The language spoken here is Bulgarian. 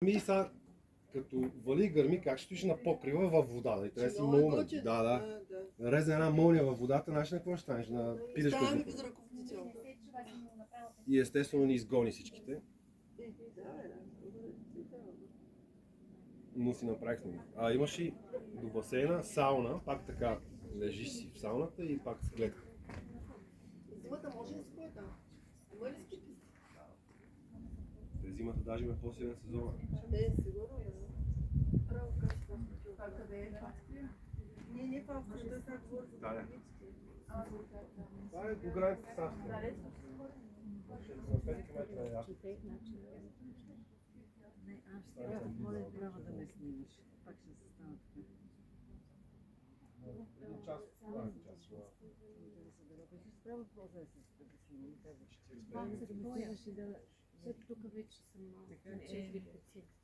Ми са, като вали гърми, как ще стоиш на покрива във вода? Да, трябва да си мълна. Да. Резе една мълния във водата, знаеш на какво ще станеш? На пилешка Ставаме зупа. без ръководител. И естествено ни изгони всичките. Но си направихме. А имаш и до басейна сауна, пак така лежиш си в сауната и пак с гледка. Зимата може ли спорта? Има ли ски писти? През зимата даже има по-силен сезон. Сигурно да. Право качество. Къде е това? Не в Австрия, сега говоря за границите. Това е до границата с Австрия. На 5 км е Австрия. Не, аз ще моля трябва да ме снимаш. Пак ще се стана така. Един час. Справо полза се да снимам, казваш. Тук вече съм на 4 пациенти.